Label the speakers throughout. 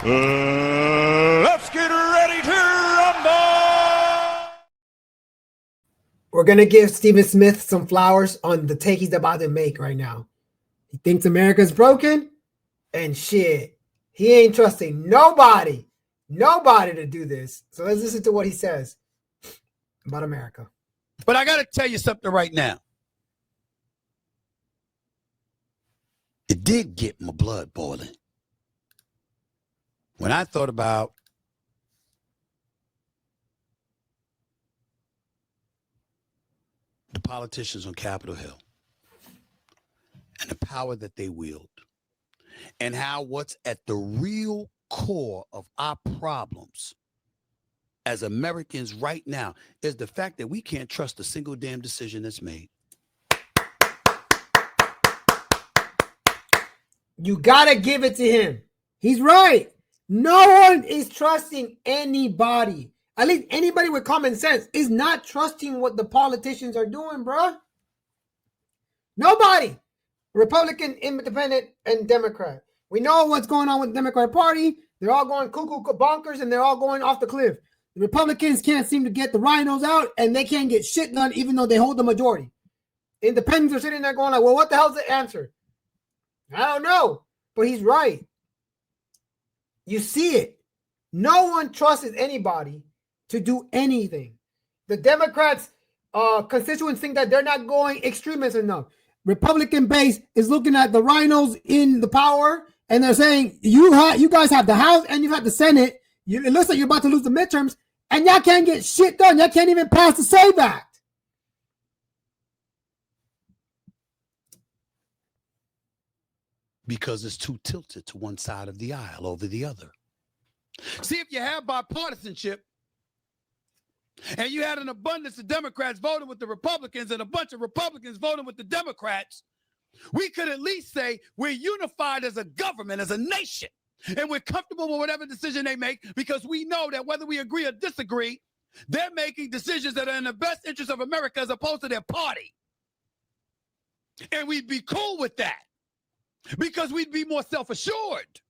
Speaker 1: Let's get ready to rumble.
Speaker 2: We're going to give Stephen Smith some flowers on the take he's about to make right now. He thinks America's broken, and shit, he ain't trusting nobody to do this. So let's listen to what he says about America.
Speaker 3: But I got to tell you something right now. It did get my blood boiling when I thought about the politicians on Capitol Hill and the power that they wield, and how what's at the real core of our problems as Americans right now is the fact that we can't trust a single damn decision that's made.
Speaker 2: You got to give it to him. He's right. No one is trusting anybody. At least anybody with common sense is not trusting what the politicians are doing, bro. Nobody. Republican, Independent, and Democrat. We know what's going on with the Democratic Party. They're all going cuckoo bonkers, and they're all going off the cliff. The Republicans can't seem to get the rhinos out, and they can't get shit done even though they hold the majority. Independents are sitting there going like, well, what the hell's the answer? I don't know, but he's right. You see it. No one trusts anybody to do anything. The Democrats' constituents think that they're not going extremist enough. Republican base is looking at the rhinos in the power, and they're saying, you guys have the House and you have the Senate. It looks like you're about to lose the midterms, and y'all can't get shit done. Y'all can't even pass the SAVE Act.
Speaker 3: Because it's too tilted to one side of the aisle over the other. See, if you have bipartisanship and you had an abundance of Democrats voting with the Republicans and a bunch of Republicans voting with the Democrats, we could at least say we're unified as a government, as a nation, and we're comfortable with whatever decision they make because we know that whether we agree or disagree, they're making decisions that are in the best interest of America as opposed to their party. And we'd be cool with that, because we'd be more self-assured.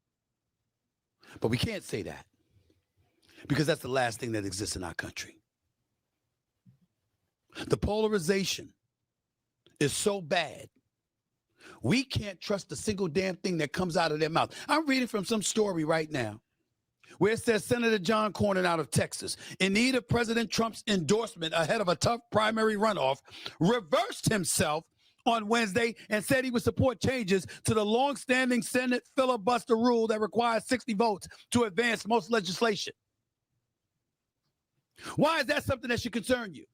Speaker 3: But we can't say that, because that's the last thing that exists in our country. The polarization is so bad, we can't trust a single damn thing that comes out of their mouth. I'm reading from some story right now where it says Senator John Cornyn out of Texas, in need of President Trump's endorsement ahead of a tough primary runoff, reversed himself on Wednesday and said he would support changes to the long-standing Senate filibuster rule that requires 60 votes to advance most legislation. Why is that something that should concern you?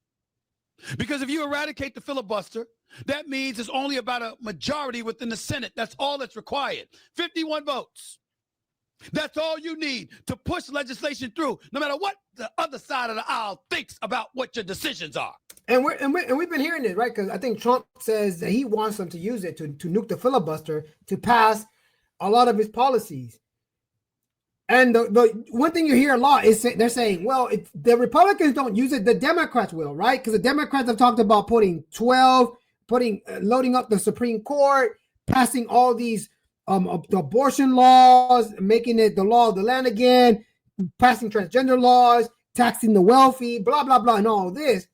Speaker 3: Because if you eradicate the filibuster, that means it's only about a majority within the Senate. That's all that's required. 51 votes. That's all you need to push legislation through, no matter what the other side of the aisle thinks about what your decisions are.
Speaker 2: And we've been hearing this, right? Because I think Trump says that he wants them to use it to nuke the filibuster to pass a lot of his policies. And the one thing you hear a lot is they're saying, well, if the Republicans don't use it, the Democrats will, right? Because the Democrats have talked about loading up the Supreme Court, passing all these abortion laws, making it the law of the land again, passing transgender laws, taxing the wealthy, blah, blah, blah, and all this.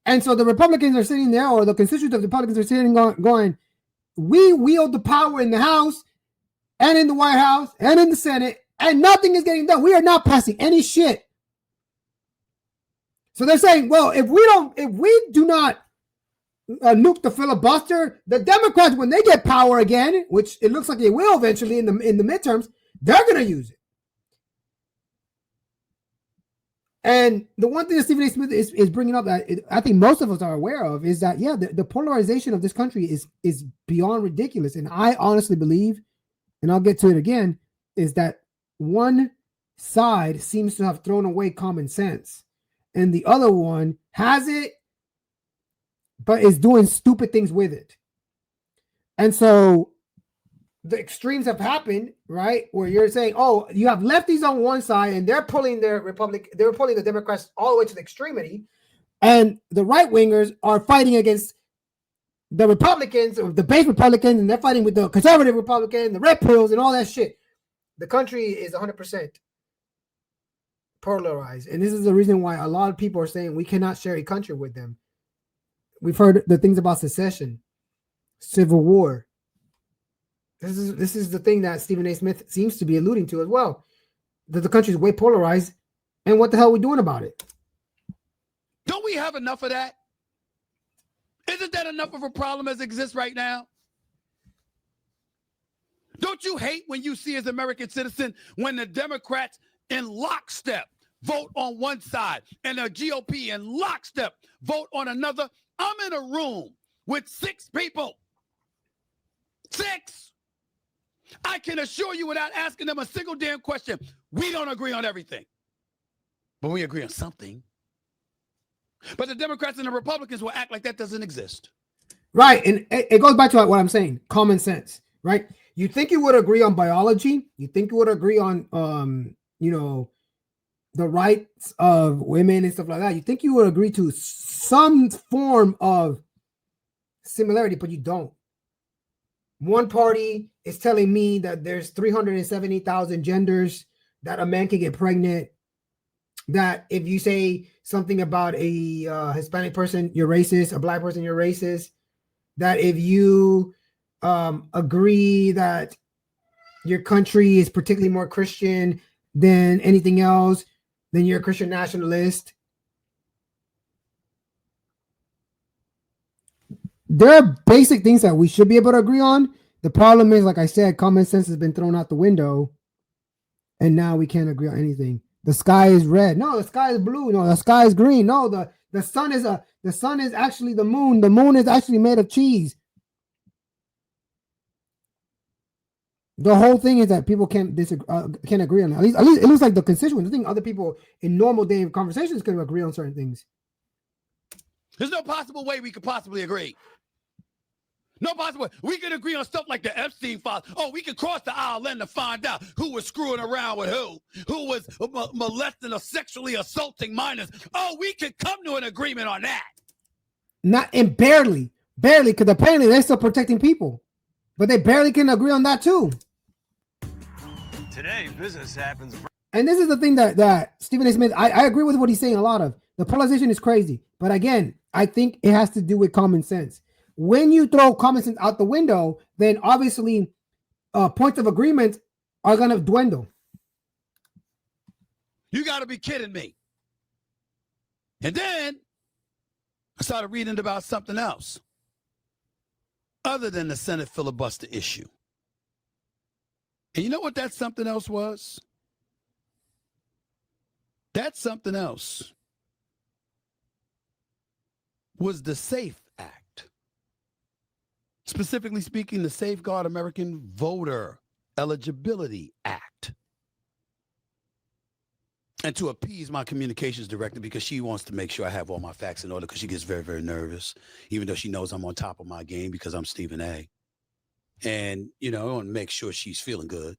Speaker 2: And so the Republicans are sitting there, or the constituents of the Republicans are sitting going, we wield the power in the House and in the White House and in the Senate, and nothing is getting done. We are not passing any shit. So they're saying, well, if we do not nuke the filibuster, the Democrats, when they get power again, which it looks like they will eventually in the midterms, they're going to use it. And the one thing that Stephen A. Smith is bringing up that I think most of us are aware of is that, yeah, the polarization of this country is beyond ridiculous. And I honestly believe, and I'll get to it again, is that one side seems to have thrown away common sense and the other one has it, but is doing stupid things with it. And so the extremes have happened, right? Where you're saying, oh, you have lefties on one side and they're pulling the Democrats all the way to the extremity. And the right wingers are fighting against the Republicans, or the base Republicans, and they're fighting with the conservative Republicans, the red pills, and all that shit. The country is 100% polarized. And this is the reason why a lot of people are saying we cannot share a country with them. We've heard the things about secession, civil war. This is the thing that Stephen A. Smith seems to be alluding to as well. That the country is way polarized. And what the hell are we doing about it?
Speaker 3: Don't we have enough of that? Isn't that enough of a problem as it exists right now? Don't you hate when you see as American citizen when the Democrats in lockstep vote on one side and the GOP in lockstep vote on another? I'm in a room with 6 people. 6. I can assure you without asking them a single damn question, we don't agree on everything. But we agree on something. But the Democrats and the Republicans will act like that doesn't exist.
Speaker 2: Right. And it goes back to what I'm saying. Common sense, right? You think you would agree on biology. You think you would agree on, the rights of women and stuff like that. You think you would agree to some form of similarity, but you don't. One party is telling me that there's 370,000 genders that a man can get pregnant. That if you say something about a Hispanic person, you're racist. A black person, you're racist. That if you agree that your country is particularly more Christian than anything else, then you're a Christian nationalist. There are basic things that we should be able to agree on. The problem is, like I said, common sense has been thrown out the window, and now we can't agree on anything. The sky is red. No, the sky is blue. No, the sky is green. No, the sun is actually the moon. The moon is actually made of cheese. The whole thing is that people can't agree on it. At least it looks like the constituents. I think other people in normal day conversations can agree on certain things.
Speaker 3: There's no possible way we could possibly agree. No possible way. We could agree on stuff like the Epstein files. Oh, we could cross the aisle and to find out who was screwing around with who was molesting or sexually assaulting minors. Oh, we could come to an agreement on that.
Speaker 2: Barely, because apparently they're still protecting people, but they barely can agree on that too.
Speaker 1: Today, business happens.
Speaker 2: And this is the thing that Stephen A. Smith, I agree with what he's saying a lot of. The polarization is crazy. But again, I think it has to do with common sense. When you throw common sense out the window, then obviously points of agreement are going to dwindle.
Speaker 3: You got to be kidding me. And then I started reading about something else other than the Senate filibuster issue. And you know what that something else was? That something else was the SAFE Act. Specifically speaking, the Safeguard American Voter Eligibility Act. And to appease my communications director, because she wants to make sure I have all my facts in order, because she gets very, very nervous, even though she knows I'm on top of my game because I'm Stephen A. And, I want to make sure she's feeling good.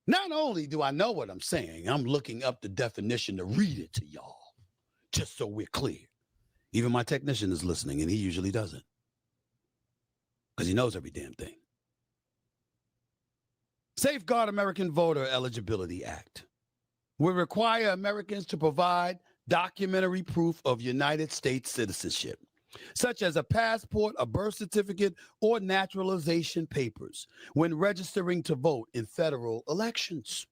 Speaker 3: Not only do I know what I'm saying, I'm looking up the definition to read it to y'all, just so we're clear. Even my technician is listening, and he usually doesn't, because he knows every damn thing. Safeguard American Voter Eligibility Act will require Americans to provide documentary proof of United States citizenship, such as a passport, a birth certificate, or naturalization papers when registering to vote in federal elections.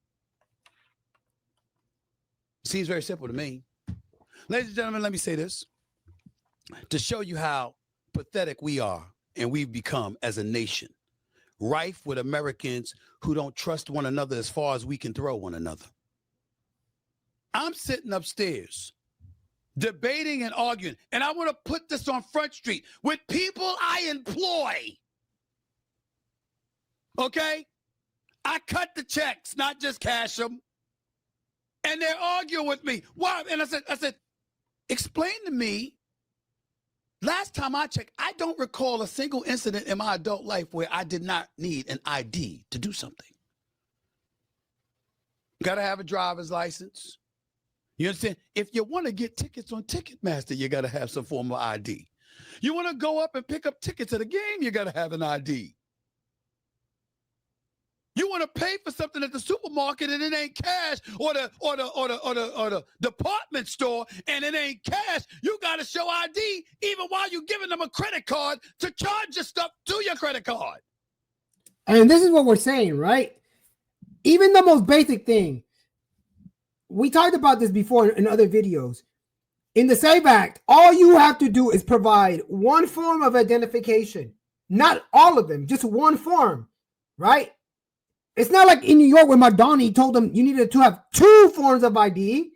Speaker 3: Seems very simple to me. Ladies and gentlemen, let me say this to show you how pathetic we are and we've become as a nation, rife with Americans who don't trust one another as far as we can throw one another. I'm sitting upstairs debating and arguing, and I want to put this on Front Street with people I employ. Okay? I cut the checks, not just cash them. And they're arguing with me. Why? And I said, explain to me. Last time I checked, I don't recall a single incident in my adult life where I did not need an ID to do something. Got to have a driver's license. You understand? If you want to get tickets on Ticketmaster, you got to have some form of ID. You want to go up and pick up tickets at a game, you got to have an ID. You want to pay for something at the supermarket and it ain't cash, or the department store and it ain't cash. You got to show ID even while you're giving them a credit card to charge your stuff to your credit card.
Speaker 2: And this is what we're saying, right? Even the most basic thing. We talked about this before in other videos. In the SAVE Act, all you have to do is provide one form of identification. Not all of them, just one form, right? It's not like in New York where Madani told them you needed to have 2 forms of ID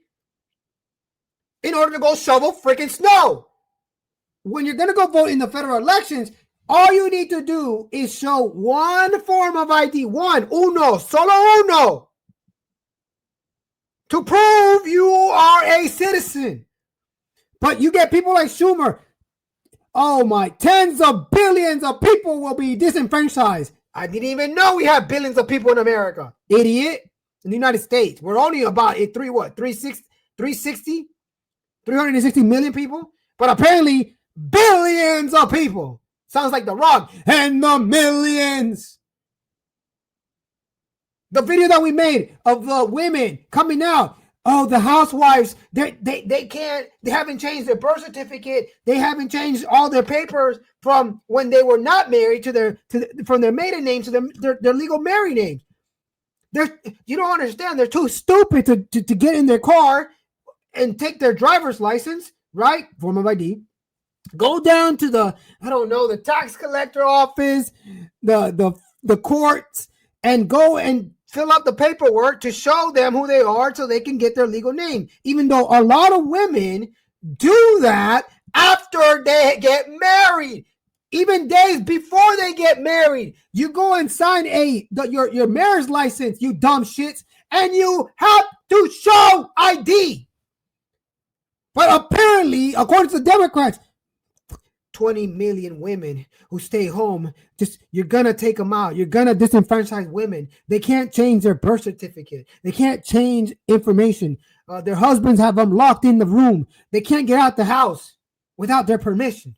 Speaker 2: in order to go shovel freaking snow. When you're going to go vote in the federal elections, all you need to do is show one form of ID, uno, solo uno, to prove you are a citizen. But you get people like Schumer. Oh my, tens of billions of people will be disenfranchised. I didn't even know we have billions of people in America. Idiot. In the United States, we're only about 360 million people. But apparently, billions of people. Sounds like The Rock. And the millions. The video that we made of the women coming out. Oh, the housewives, they haven't changed their birth certificate. They haven't changed all their papers from when they were not married from their maiden names to their legal married names. You don't understand. They're too stupid to get in their car and take their driver's license, right? Form of ID. Go down to the tax collector office, the courts, and go and fill out the paperwork to show them who they are so they can get their legal name. Even though a lot of women do that after they get married. Even days before they get married. You go and sign your marriage license, you dumb shits, and you have to show ID. But apparently, according to the Democrats, 20 million women who stay home, you're going to take them out. You're going to disenfranchise women. They can't change their birth certificate. They can't change information. Their husbands have them locked in the room. They can't get out the house without their permission.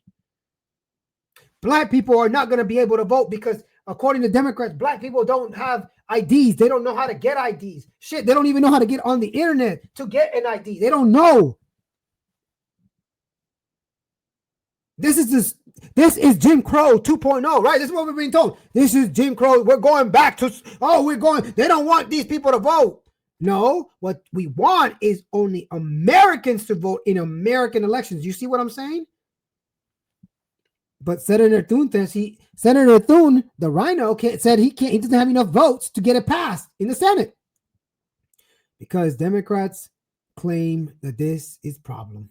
Speaker 2: Black people are not going to be able to vote because, according to Democrats, black people don't have IDs. They don't know how to get IDs. Shit, they don't even know how to get on the internet to get an ID. They don't know. This is Jim Crow 2.0, right? This is what we're being told. This is Jim Crow. We're going back to, they don't want these people to vote. No, what we want is only Americans to vote in American elections. You see what I'm saying? But Senator Thune, the rhino, said he doesn't have enough votes to get it passed in the Senate. Because Democrats claim that this is problem.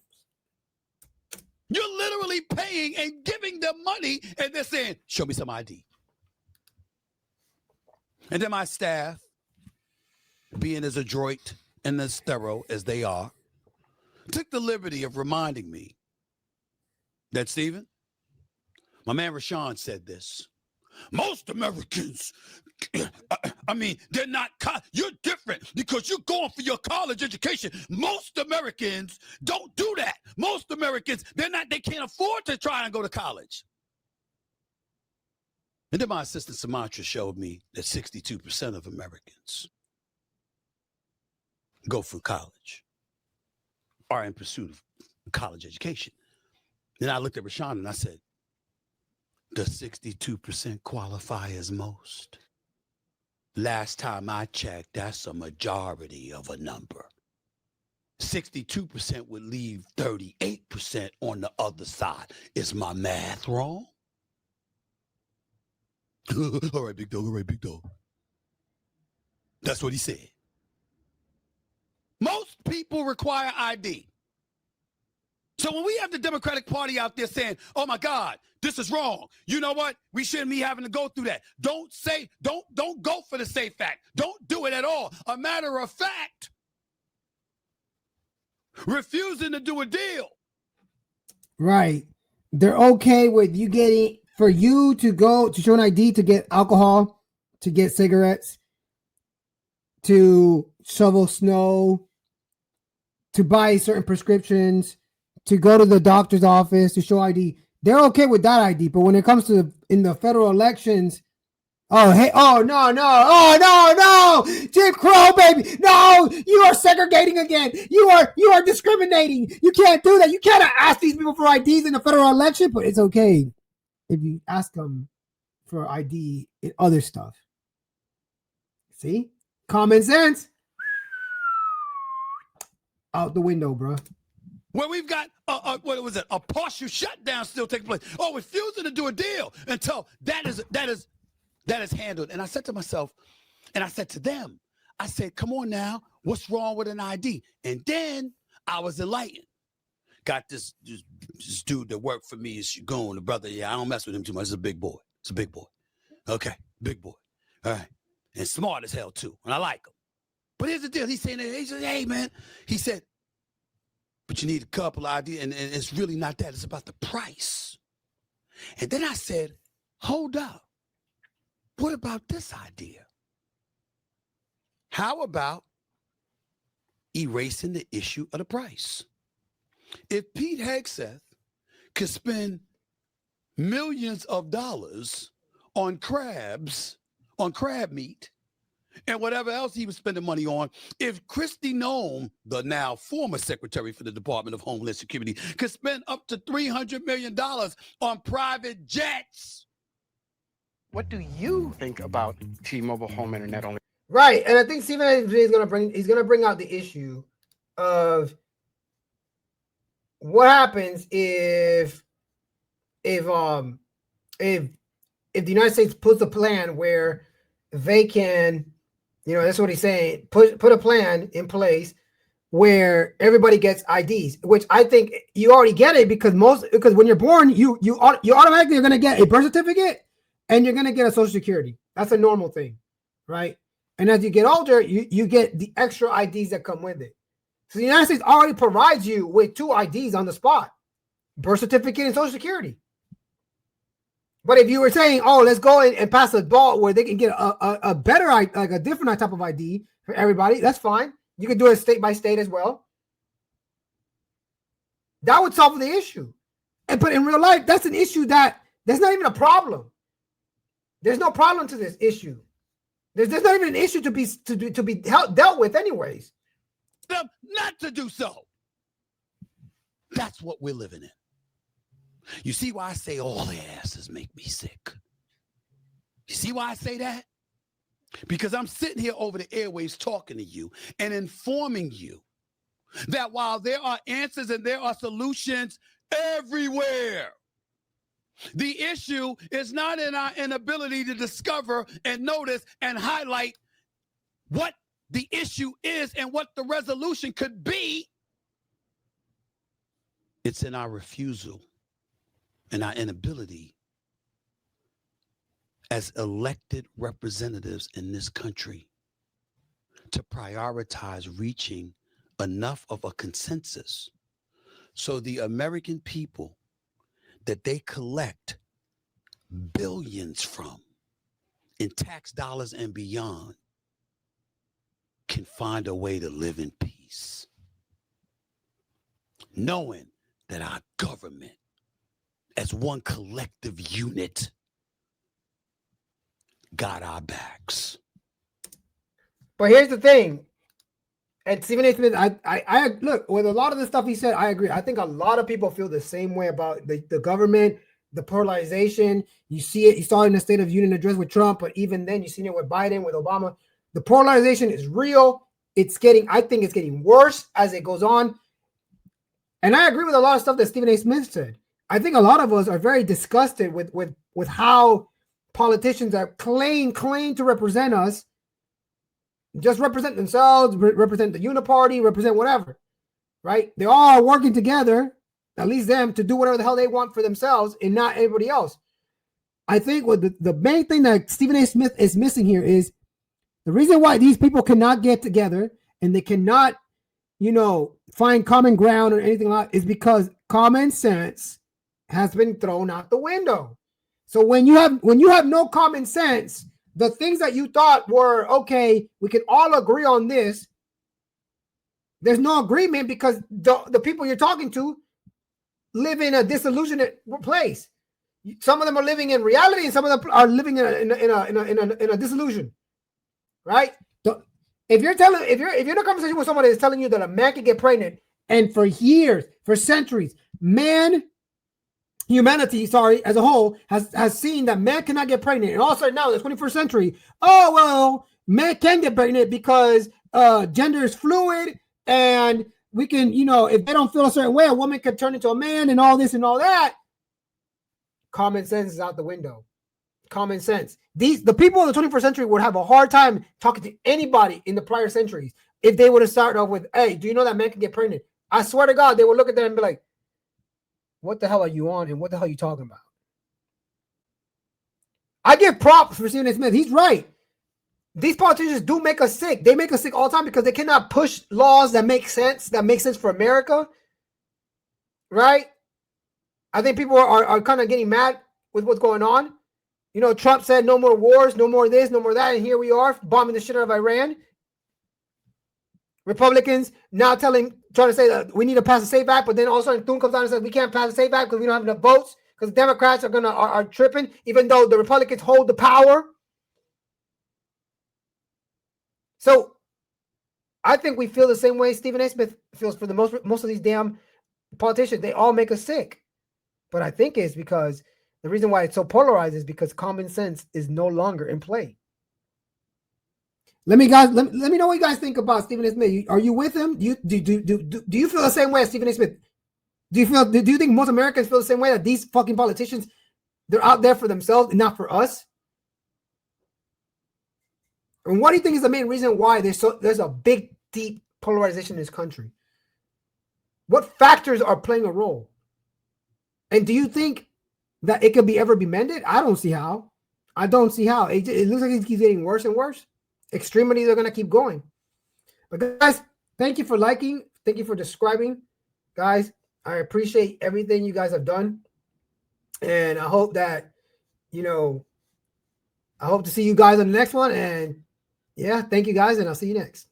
Speaker 3: You're literally paying and giving them money, and they're saying, show me some ID. And then my staff, being as adroit and as thorough as they are, took the liberty of reminding me that, Stephen, my man Rashawn said this. Most Americans, they're not, you're different because you're going for your college education. Most Americans don't do that. Most Americans, they can't afford to try and go to college. And then my assistant Sumatra showed me that 62% of Americans go for college, are in pursuit of college education. Then I looked at Rashawn and I said, does 62% qualify as most? Last time I checked, that's a majority of a number. 62% would leave 38% on the other side. Is my math wrong? All right, big dog. That's what he said. Most people require ID. So when we have the Democratic Party out there saying, oh my God, this is wrong. You know what? We shouldn't be having to go through that. Don't go for the SAFE Act. Don't do it at all. A matter of fact, refusing to do a deal.
Speaker 2: Right. They're okay with you for you to go to show an ID to get alcohol, to get cigarettes, to shovel snow, to buy certain prescriptions, to go to the doctor's office to show ID. They're okay with that ID, but when it comes to in the federal elections, Oh, hey, oh, no, Jim Crow, baby. No, you are segregating again. You are discriminating. You can't do that. You cannot ask these people for IDs in the federal election, but it's okay if you ask them for ID in other stuff. See? Common sense. Out the window, bro.
Speaker 3: Where we've got what was it? A partial shutdown still taking place. Oh, refusing to do a deal until that is handled. And I said to myself, and I said to them, I said, come on now, what's wrong with an ID? And then I was enlightened. Got this dude that worked for me, is Shagun, the brother. Yeah, I don't mess with him too much. It's a big boy. It's a big boy. Okay, big boy. All right. And smart as hell too. And I like him. But here's the deal. He's saying, hey, man. He said, but you need a couple ideas, and it's really not that. It's about the price. And then I said, hold up. What about this idea? How about erasing the issue of the price? If Pete Hegseth could spend millions of dollars on crabs, on crab meat, and whatever else he was spending money on, if Kristi Noem, the now former secretary for the Department of Homeland Security, could spend up to $300 million on private jets.
Speaker 4: What do you think about T-Mobile Home Internet only?
Speaker 2: Right, and I think Stephen A. is going to bring out the issue of what happens if the United States puts a plan where they can, that's what he's saying, put a plan in place where everybody gets IDs, which I think you already get it because when you're born, you automatically are going to get a birth certificate and you're going to get a Social Security. That's a normal thing, right? And as you get older, you get the extra IDs that come with it. So the United States already provides you with 2 IDs on the spot, birth certificate and Social Security. But if you were saying, oh, let's go and pass a ball where they can get a better, like a different type of ID for everybody, that's fine. You can do it state by state as well. That would solve the issue. But in real life, that's an issue that's not even a problem. There's no problem to this issue. There's not even an issue to be dealt with anyways.
Speaker 3: Them not to do so. That's what we're living in. You see why I say all their asses make me sick? You see why I say that? Because I'm sitting here over the airwaves talking to you and informing you that while there are answers and there are solutions everywhere, the issue is not in our inability to discover and notice and highlight what the issue is and what the resolution could be. It's in our refusal and our inability as elected representatives in this country to prioritize reaching enough of a consensus so the American people that they collect billions from in tax dollars and beyond can find a way to live in peace, knowing that our government as one collective unit got our backs.
Speaker 2: But here's the thing, and Stephen A. Smith, I look, with a lot of the stuff he said, I agree. I think a lot of people feel the same way about the government, the polarization. You see it, you saw it in the State of Union address with Trump, but even then, you've seen it with Biden, with Obama. The polarization is real. I think it's getting worse as it goes on. And I agree with a lot of stuff that Stephen A. Smith said. I think a lot of us are very disgusted with how politicians that claim to represent us just represent themselves, represent the uniparty, represent whatever, right? They're all working together, at least them, to do whatever the hell they want for themselves and not everybody else. I think what the main thing that Stephen A. Smith is missing here is the reason why these people cannot get together and they cannot, find common ground or anything like that is because common sense has been thrown out the window. So when you have no common sense, the things that you thought were, okay, we can all agree on this, there's no agreement because the people you're talking to live in a disillusioned place. Some of them are living in reality, and some of them are living in a disillusion, right? If you're in a conversation with someone that's telling you that a man can get pregnant, and for years, for centuries, humanity, as a whole, has seen that man cannot get pregnant, and all of a sudden now in the 21st century, oh well, men can get pregnant because gender is fluid, and we can, if they don't feel a certain way, a woman can turn into a man, and all this and all that. Common sense is out the window. Common sense. The people of the 21st century would have a hard time talking to anybody in the prior centuries if they would have started off with, "Hey, do you know that men can get pregnant?" I swear to God, they would look at them and be like, "What the hell are you on? And what the hell are you talking about?" I give props for Stephen A. Smith. He's right. These politicians do make us sick. They make us sick all the time because they cannot push laws that make sense for America. Right? I think people are kind of getting mad with what's going on. Trump said no more wars, no more this, no more that, and here we are bombing the shit out of Iran. Republicans now trying to say that we need to pass a SAFE Act, but then all of a sudden Thune comes out and says we can't pass a SAFE Act because we don't have enough votes, because the Democrats are tripping, even though the Republicans hold the power. So I think we feel the same way Stephen A. Smith feels for the most of these damn politicians. They all make us sick. But I think it's because the reason why it's so polarized is because common sense is no longer in play. Let me know what you guys think about Stephen A. Smith. Are you with him? Do you feel the same way as Stephen A. Smith? Do you think most Americans feel the same way, that these fucking politicians, they're out there for themselves and not for us? And what do you think is the main reason why there's a big, deep polarization in this country? What factors are playing a role? And do you think that it could ever be mended? I don't see how. It looks like it keeps getting worse and worse. Extremities are going to keep going. But guys, thank you for liking. Thank you for subscribing. Guys, I appreciate everything you guys have done. And I hope that, I hope to see you guys on the next one. And yeah, thank you guys, and I'll see you next.